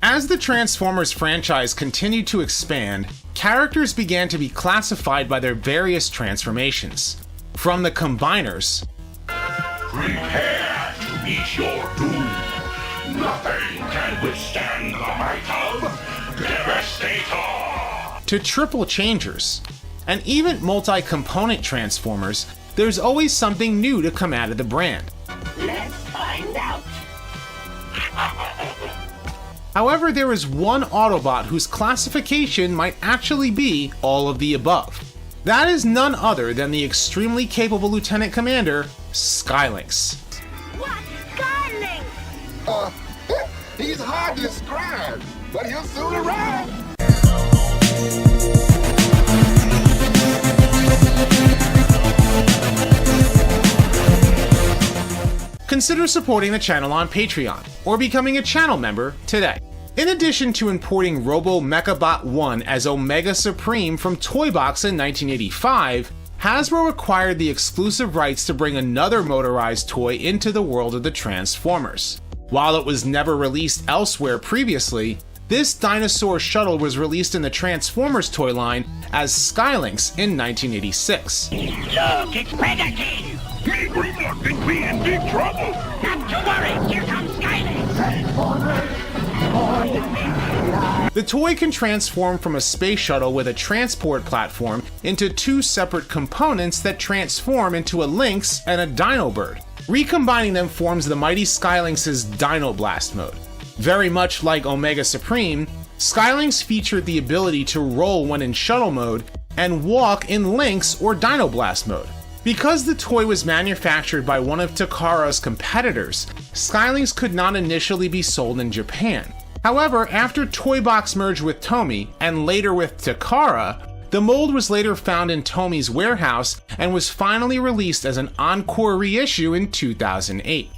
As the Transformers franchise continued to expand, characters began to be classified by their various transformations. From the Combiners, prepare to meet your doom. Nothing can withstand the might of Devastator. To Triple Changers, and even multi-component Transformers, there's always something new to come out of the brand. Let's find out. However, there is one Autobot whose classification might actually be all of the above. That is none other than the extremely capable Lieutenant Commander, Sky Lynx. What's Sky Lynx? He's hard to describe, but he'll soon arrive. Consider supporting the channel on Patreon, or becoming a channel member today. In addition to importing Robo Mechabot 1 as Omega Supreme from Toybox in 1985, Hasbro acquired the exclusive rights to bring another motorized toy into the world of the Transformers. While it was never released elsewhere previously, this dinosaur shuttle was released in the Transformers toy line as Sky Lynx in 1986. Look, it's Predaking! We must think we in big trouble. Not to worry, here comes Sky Lynx! The toy can transform from a space shuttle with a transport platform into two separate components that transform into a Lynx and a dino-bird. Recombining them forms the mighty Sky Lynx's Dino Blast mode. Very much like Omega Supreme, Sky Lynx featured the ability to roll when in shuttle mode and walk in Lynx or Dino Blast mode. Because the toy was manufactured by one of Takara's competitors, Sky Lynx could not initially be sold in Japan. However, after Toybox merged with Tomy, and later with Takara, the mold was later found in Tomy's warehouse and was finally released as an encore reissue in 2008.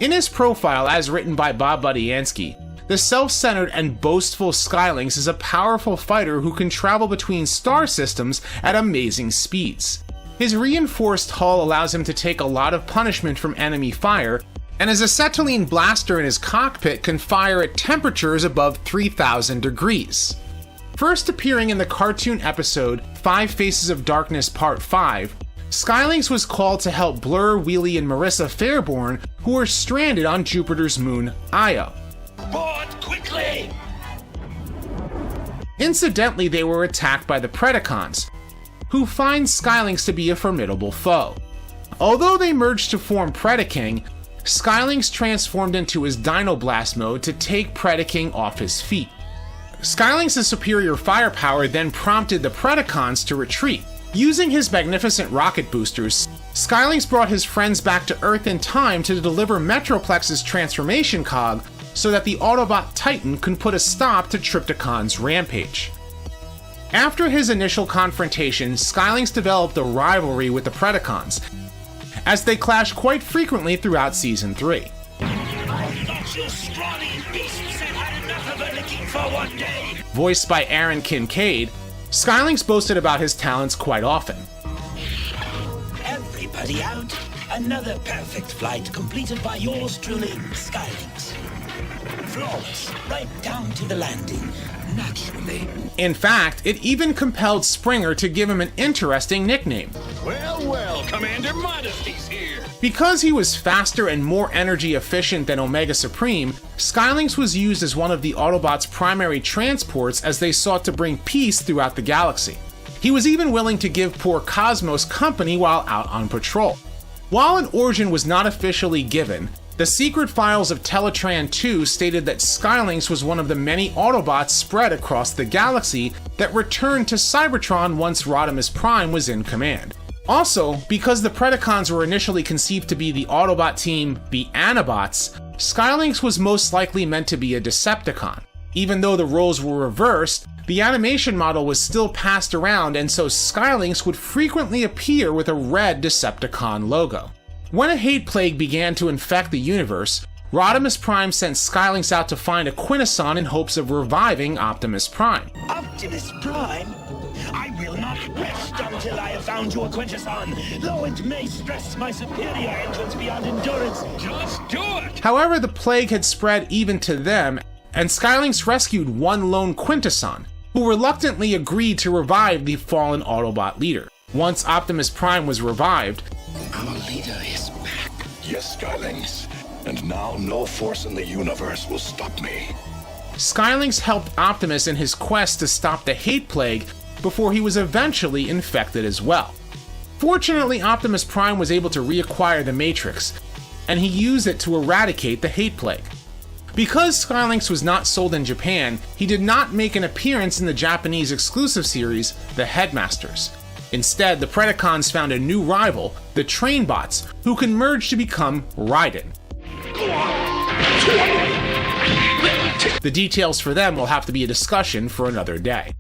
In his profile, as written by Bob Budiansky, the self-centered and boastful Sky Lynx is a powerful fighter who can travel between star systems at amazing speeds. His reinforced hull allows him to take a lot of punishment from enemy fire, and his acetylene blaster in his cockpit can fire at temperatures above 3,000 degrees. First appearing in the cartoon episode 5 Faces of Darkness Part 5, Sky Lynx was called to help Blur, Wheelie, and Marissa Fairborn, who were stranded on Jupiter's moon, Io. Board quickly! Incidentally, they were attacked by the Predacons, who find Sky Lynx to be a formidable foe. Although they merged to form Predaking, Sky Lynx transformed into his Dino Blast mode to take Predaking off his feet. Sky Lynx's superior firepower then prompted the Predacons to retreat. Using his magnificent rocket boosters, Sky Lynx brought his friends back to Earth in time to deliver Metroplex's transformation cog so that the Autobot Titan could put a stop to Trypticon's rampage. After his initial confrontation, Sky Lynx developed a rivalry with the Predacons, as they clashed quite frequently throughout Season 3. I thought you scrawny beasts had had enough of her licking for one day! Voiced by Aaron Kincaid, Sky Lynx boasted about his talents quite often. Everybody out! Another perfect flight completed by yours truly, Sky Lynx. Flawless, right down to the landing, naturally. In fact, it even compelled Springer to give him an interesting nickname. Well, Commander Modesty's here. Because he was faster and more energy efficient than Omega Supreme, Sky Lynx was used as one of the Autobots' primary transports as they sought to bring peace throughout the galaxy. He was even willing to give poor Cosmos company while out on patrol. While an origin was not officially given, the secret files of Teletran 2 stated that Sky Lynx was one of the many Autobots spread across the galaxy that returned to Cybertron once Rodimus Prime was in command. Also, because the Predacons were initially conceived to be the Autobot team, the Anabots, Sky Lynx was most likely meant to be a Decepticon. Even though the roles were reversed, the animation model was still passed around, and so Sky Lynx would frequently appear with a red Decepticon logo. When a hate plague began to infect the universe, Rodimus Prime sent Sky Lynx out to find a Quintesson in hopes of reviving Optimus Prime. Optimus Prime? I will not rest until I have found you a Quintesson, though it may stress my superior engines beyond endurance. Just do it. However, the plague had spread even to them, and Sky Lynx rescued one lone Quintesson, who reluctantly agreed to revive the fallen Autobot leader. Once Optimus Prime was revived, Our leader is back. Yes, Sky Lynx. And now no force in the universe will stop me. Sky Lynx helped Optimus in his quest to stop the hate plague before he was eventually infected as well. Fortunately, Optimus Prime was able to reacquire the Matrix, and he used it to eradicate the hate plague. Because Sky Lynx was not sold in Japan, he did not make an appearance in the Japanese exclusive series, The Headmasters. Instead, the Predacons found a new rival, the Trainbots, who can merge to become Raiden. The details for them will have to be a discussion for another day.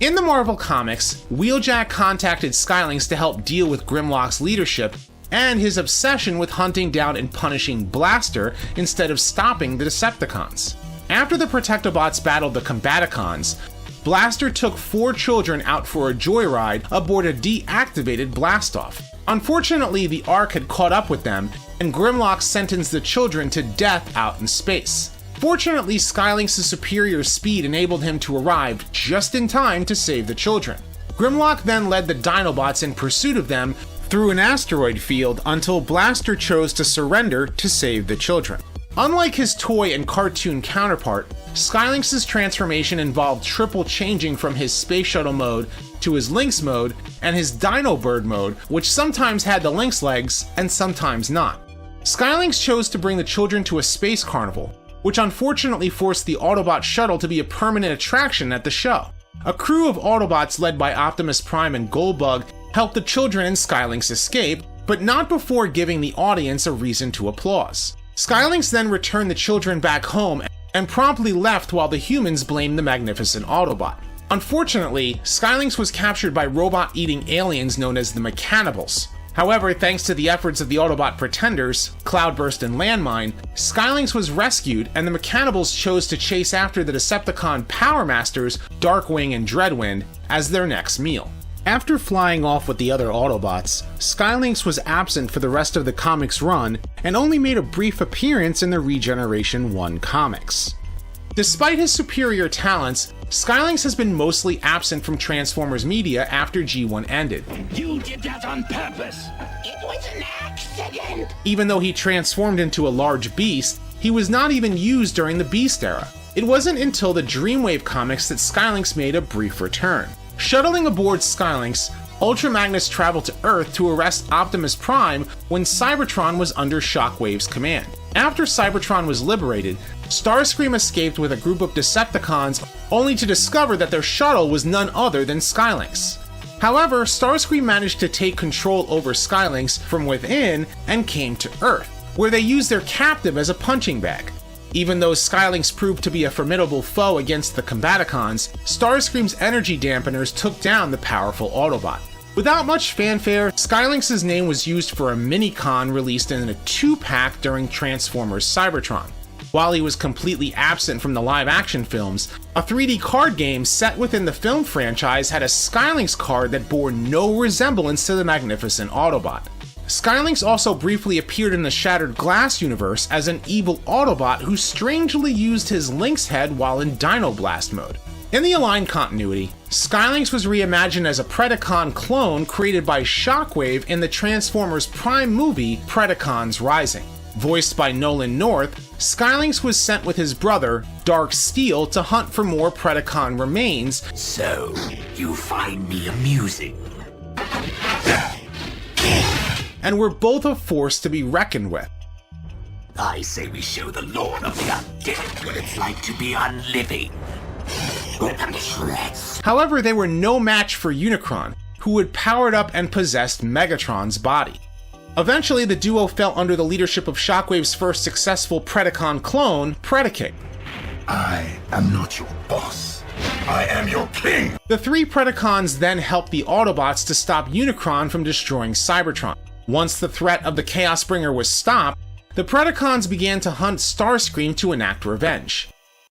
In the Marvel Comics, Wheeljack contacted Sky Lynx to help deal with Grimlock's leadership and his obsession with hunting down and punishing Blaster instead of stopping the Decepticons. After the Protectobots battled the Combaticons, Blaster took 4 children out for a joyride aboard a deactivated Blastoff. Unfortunately, the Ark had caught up with them, and Grimlock sentenced the children to death out in space. Fortunately, Sky Lynx's superior speed enabled him to arrive just in time to save the children. Grimlock then led the Dinobots in pursuit of them through an asteroid field until Blaster chose to surrender to save the children. Unlike his toy and cartoon counterpart, Sky Lynx's transformation involved triple changing from his space shuttle mode to his Lynx mode and his dino-bird mode, which sometimes had the Lynx legs and sometimes not. Sky Lynx chose to bring the children to a space carnival, which unfortunately forced the Autobot Shuttle to be a permanent attraction at the show. A crew of Autobots led by Optimus Prime and Goldbug helped the children and Sky Lynx escape, but not before giving the audience a reason to applause. Sky Lynx then returned the children back home and promptly left while the humans blamed the magnificent Autobot. Unfortunately, Sky Lynx was captured by robot-eating aliens known as the Mechanibals. However, thanks to the efforts of the Autobot Pretenders, Cloudburst and Landmine, Sky Lynx was rescued and the Mechanibals chose to chase after the Decepticon Power Masters, Darkwing and Dreadwind, as their next meal. After flying off with the other Autobots, Sky Lynx was absent for the rest of the comics run and only made a brief appearance in the Regeneration 1 comics. Despite his superior talents, Sky Lynx has been mostly absent from Transformers media after G1 ended. You did that on purpose. It was an accident. Even though he transformed into a large beast, he was not even used during the Beast era. It wasn't until the Dreamwave comics that Sky Lynx made a brief return. Shuttling aboard Sky Lynx, Ultra Magnus traveled to Earth to arrest Optimus Prime when Cybertron was under Shockwave's command. After Cybertron was liberated, Starscream escaped with a group of Decepticons, only to discover that their shuttle was none other than Sky Lynx. However, Starscream managed to take control over Sky Lynx from within and came to Earth, where they used their captive as a punching bag. Even though Sky Lynx proved to be a formidable foe against the Combaticons, Starscream's energy dampeners took down the powerful Autobot. Without much fanfare, Sky Lynx's name was used for a mini-con released in a 2-pack during Transformers Cybertron. While he was completely absent from the live-action films, a 3D card game set within the film franchise had a Sky Lynx card that bore no resemblance to the magnificent Autobot. Sky Lynx also briefly appeared in the Shattered Glass universe as an evil Autobot who strangely used his Lynx head while in Dino Blast mode. In the Aligned continuity, Sky Lynx was reimagined as a Predacon clone created by Shockwave in the Transformers Prime movie Predacons Rising. Voiced by Nolan North, Sky Lynx was sent with his brother, Dark Steel, to hunt for more Predacon remains. So, you find me amusing. And were both a force to be reckoned with. I say we show the Lord of the Undead what it's like to be unliving. Rip them to shreds. However, they were no match for Unicron, who had powered up and possessed Megatron's body. Eventually, the duo fell under the leadership of Shockwave's first successful Predacon clone, Predaking. I am not your boss. I am your king. The 3 Predacons then helped the Autobots to stop Unicron from destroying Cybertron. Once the threat of the Chaosbringer was stopped, the Predacons began to hunt Starscream to enact revenge.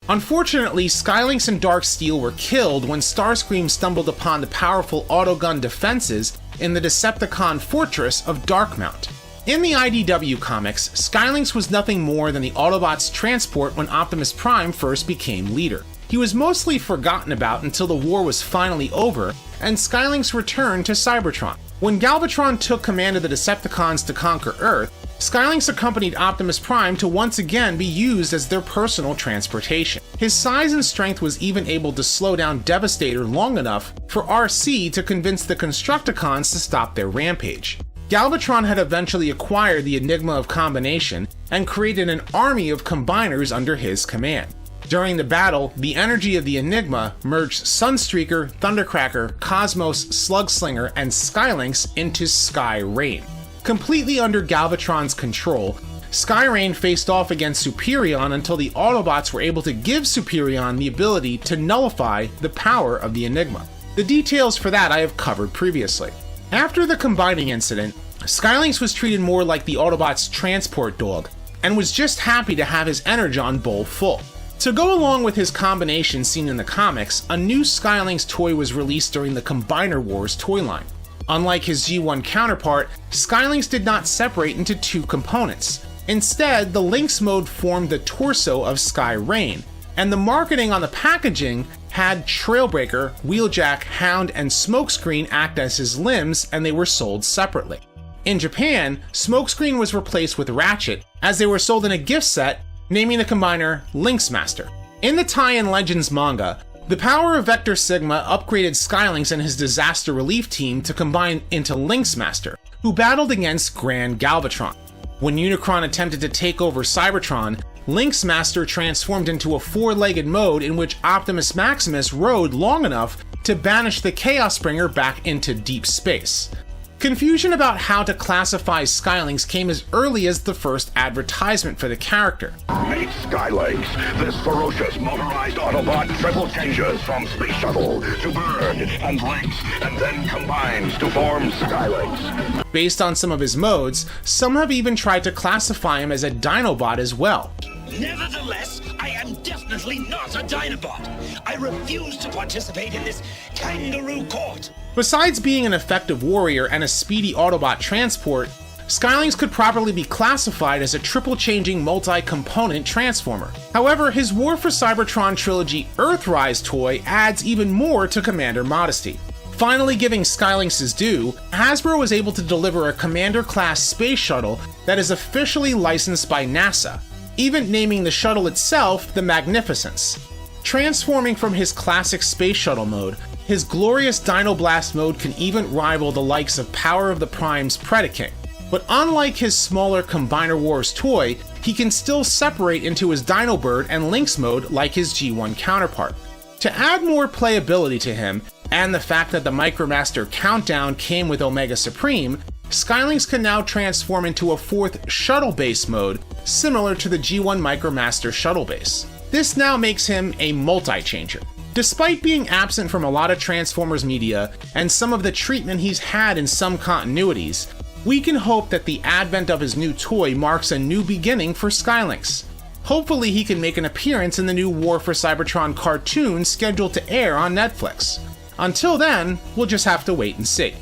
Unfortunately, Sky Lynx and Dark Steel were killed when Starscream stumbled upon the powerful autogun defenses in the Decepticon fortress of Darkmount. In the IDW comics, Sky Lynx was nothing more than the Autobots' transport when Optimus Prime first became leader. He was mostly forgotten about until the war was finally over, and Sky Lynx returned to Cybertron. When Galvatron took command of the Decepticons to conquer Earth, Sky Lynx accompanied Optimus Prime to once again be used as their personal transportation. His size and strength was even able to slow down Devastator long enough for RC to convince the Constructicons to stop their rampage. Galvatron had eventually acquired the Enigma of Combination and created an army of combiners under his command. During the battle, the energy of the Enigma merged Sunstreaker, Thundercracker, Cosmos, Slugslinger, and Sky Lynx into Sky Rain. Completely under Galvatron's control, Sky Rain faced off against Superion until the Autobots were able to give Superion the ability to nullify the power of the Enigma. The details for that I have covered previously. After the combining incident, Sky Lynx was treated more like the Autobots' transport dog, and was just happy to have his Energon bowl full. To go along with his combination seen in the comics, a new Sky Lynx toy was released during the Combiner Wars toy line. Unlike his G1 counterpart, Sky Lynx did not separate into two components. Instead, the Lynx mode formed the torso of Sky Rain, and the marketing on the packaging had Trailbreaker, Wheeljack, Hound, and Smokescreen act as his limbs, and they were sold separately. In Japan, Smokescreen was replaced with Ratchet, as they were sold in a gift set, naming the combiner Lynx Master. In the tie-in Legends manga, the power of Vector Sigma upgraded Sky Lynx and his disaster relief team to combine into Lynx Master, who battled against Grand Galvatron. When Unicron attempted to take over Cybertron, Lynx Master transformed into a four-legged mode in which Optimus Maximus rode long enough to banish the Chaos Bringer back into deep space. Confusion about how to classify Sky Lynx came as early as the first advertisement for the character. Meet Sky Lynx, this ferocious motorized Autobot triple changes from Space Shuttle to Bird and Lynx, and then combines to form Sky Lynx. Based on some of his modes, some have even tried to classify him as a Dinobot as well. Nevertheless, I am definitely not a Dinobot. I refuse to participate in this kangaroo court. Besides being an effective warrior and a speedy Autobot transport, Sky Lynx could properly be classified as a triple-changing multi-component transformer. However, his War for Cybertron Trilogy Earthrise toy adds even more to Commander modesty. Finally giving Sky Lynx his due, Hasbro was able to deliver a Commander-class space shuttle that is officially licensed by NASA, even naming the shuttle itself the Magnificence. Transforming from his classic space shuttle mode, his glorious Dino-Blast mode can even rival the likes of Power of the Prime's Predaking. But unlike his smaller Combiner Wars toy, he can still separate into his dino-bird and Lynx mode like his G1 counterpart. To add more playability to him, and the fact that the Micromaster Countdown came with Omega Supreme, Sky Lynx can now transform into a fourth shuttle base mode, similar to the G1 Micromaster shuttle base. This now makes him a multi-changer. Despite being absent from a lot of Transformers media and some of the treatment he's had in some continuities, we can hope that the advent of his new toy marks a new beginning for Sky Lynx. Hopefully he can make an appearance in the new War for Cybertron cartoon scheduled to air on Netflix. Until then, we'll just have to wait and see.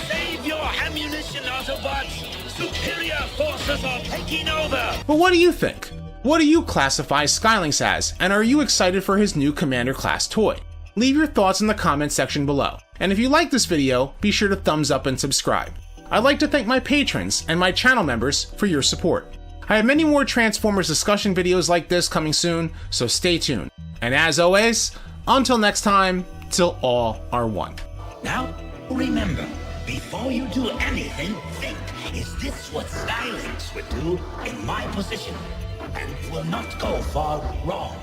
Save your ammunition, Autobots! Superior forces are taking over! But what do you think? What do you classify Sky Lynx as, and are you excited for his new Commander class toy? Leave your thoughts in the comments section below, and if you like this video, be sure to thumbs up and subscribe. I'd like to thank my patrons and my channel members for your support. I have many more Transformers discussion videos like this coming soon, so stay tuned. And as always, until next time, till all are one. Now, remember, before you do anything, think, is this what Sky Lynx would do in my position? And you will not go far wrong.